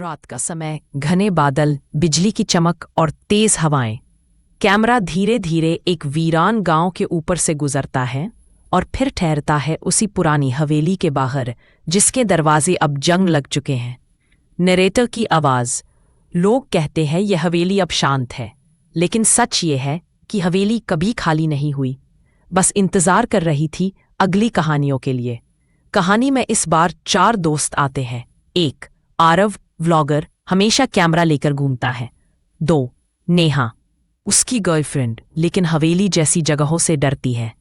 रात का समय, घने बादल, बिजली की चमक और तेज हवाएं। कैमरा धीरे धीरे एक वीरान गांव के ऊपर से गुजरता है और फिर ठहरता है उसी पुरानी हवेली के बाहर, जिसके दरवाजे अब जंग लग चुके हैं। नरेटर की आवाज़। लोग कहते हैं यह हवेली अब शांत है, लेकिन सच ये है कि हवेली कभी खाली नहीं हुई, बस इंतज़ार कर रही थी अगली कहानियों के लिए। कहानी में इस बार 4 दोस्त आते हैं। 1, आरव व्लॉगर, हमेशा कैमरा लेकर घूमता है। 2, नेहा, उसकी गर्लफ्रेंड, लेकिन हवेली जैसी जगहों से डरती है।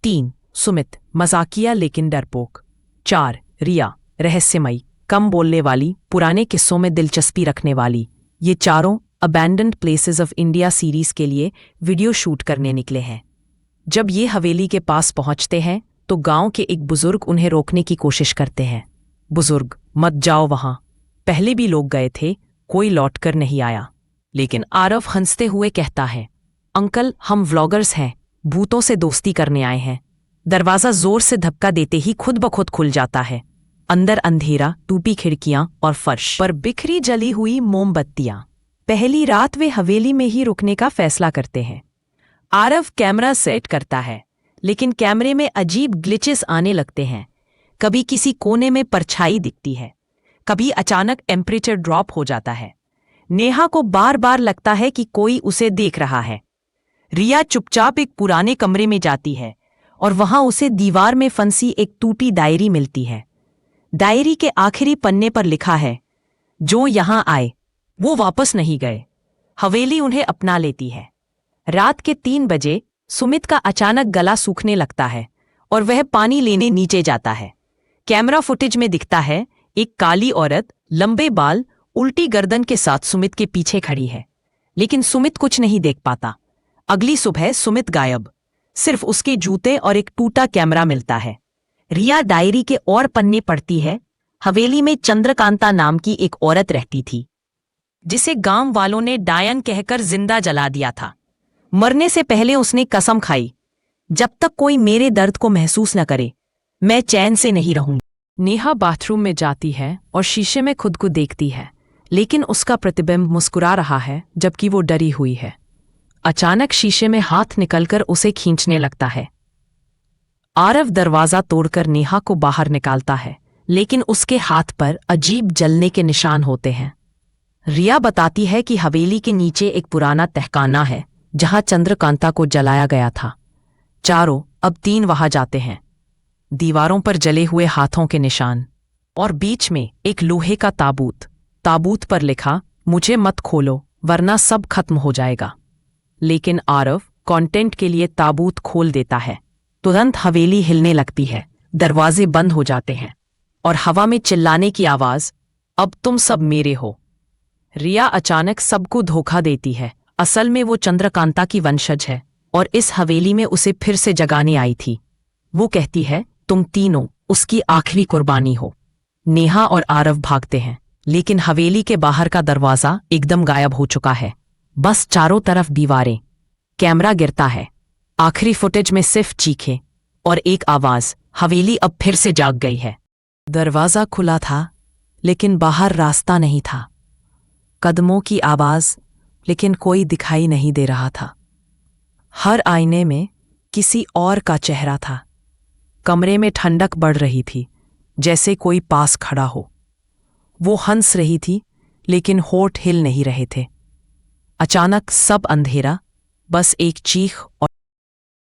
3, सुमित, मजाकिया लेकिन डरपोक। 4, रिया, रहस्यमयी, कम बोलने वाली, पुराने किस्सों में दिलचस्पी रखने वाली। ये चारों abandoned places of India series के लिए वीडियो शूट करने निकले हैं। जब ये हवेली के पास पहुंचते हैं तो गांव के एक बुजुर्ग उन्हें रोकने की कोशिश करते हैं। बुजुर्ग, मत जाओ वहां, पहले भी लोग गए थे, कोई लौटकर नहीं आया। लेकिन आरव हंसते हुए कहता है, अंकल, हम व्लॉगर्स हैं, भूतों से दोस्ती करने आए हैं। दरवाजा जोर से धक्का देते ही खुद ब खुद खुल जाता है। अंदर अंधेरा, टूटी खिड़कियां और फर्श पर बिखरी जली हुई मोमबत्तियां। पहली रात वे हवेली में ही रुकने का फैसला करते हैं। आरव कैमरा सेट करता है, लेकिन कैमरे में अजीब ग्लिचेस आने लगते हैं। कभी किसी कोने में परछाई दिखती है, कभी अचानक टेम्परेचर ड्रॉप हो जाता है। नेहा को बार बार लगता है कि कोई उसे देख रहा है। रिया चुपचाप एक पुराने कमरे में जाती है और वहां उसे दीवार में फंसी एक टूटी डायरी मिलती है। डायरी के आखिरी पन्ने पर लिखा है, जो यहां आए वो वापस नहीं गए, हवेली उन्हें अपना लेती है। रात के 3 बजे सुमित का अचानक गला सूखने लगता है और वह पानी लेने नीचे जाता है। कैमरा फुटेज में दिखता है एक काली औरत, लंबे बाल, उल्टी गर्दन के साथ सुमित के पीछे खड़ी है, लेकिन सुमित कुछ नहीं देख पाता। अगली सुबह सुमित गायब, सिर्फ उसके जूते और एक टूटा कैमरा मिलता है। रिया डायरी के और पन्ने पढ़ती है। हवेली में चंद्रकांता नाम की एक औरत रहती थी, जिसे गांव वालों ने डायन कहकर जिंदा जला दिया था। मरने से पहले उसने कसम खाई, जब तक कोई मेरे दर्द को महसूस न करे, मैं चैन से नहीं रहूंगी। नेहा बाथरूम में जाती है और शीशे में खुद को देखती है, लेकिन उसका प्रतिबिंब मुस्कुरा रहा है जबकि वो डरी हुई है। अचानक शीशे में हाथ निकलकर उसे खींचने लगता है। आरव दरवाजा तोड़कर नेहा को बाहर निकालता है, लेकिन उसके हाथ पर अजीब जलने के निशान होते हैं। रिया बताती है कि हवेली के नीचे एक पुराना तहखाना है जहां चंद्रकांता को जलाया गया था। चारों अब 3 वहां जाते हैं। दीवारों पर जले हुए हाथों के निशान और बीच में एक लोहे का ताबूत। ताबूत पर लिखा, मुझे मत खोलो वरना सब खत्म हो जाएगा। लेकिन आरव कंटेंट के लिए ताबूत खोल देता है। तुरंत हवेली हिलने लगती है, दरवाजे बंद हो जाते हैं और हवा में चिल्लाने की आवाज, अब तुम सब मेरे हो। रिया अचानक सबको धोखा देती है। असल में वो चंद्रकांता की वंशज है और इस हवेली में उसे फिर से जगाने आई थी। वो कहती है, तुम तीनों उसकी आखिरी कुर्बानी हो। नेहा और आरव भागते हैं, लेकिन हवेली के बाहर का दरवाजा एकदम गायब हो चुका है। बस चारों तरफ दीवारें। कैमरा गिरता है। आखिरी फुटेज में सिर्फ चीखें और एक आवाज, हवेली अब फिर से जाग गई है। दरवाजा खुला था, लेकिन बाहर रास्ता नहीं था। कदमों की आवाज, लेकिन कोई दिखाई नहीं दे रहा था। हर आईने में किसी और का चेहरा था। कमरे में ठंडक बढ़ रही थी, जैसे कोई पास खड़ा हो। वो हंस रही थी, लेकिन होठ हिल नहीं रहे थे। अचानक सब अंधेरा, बस एक चीख और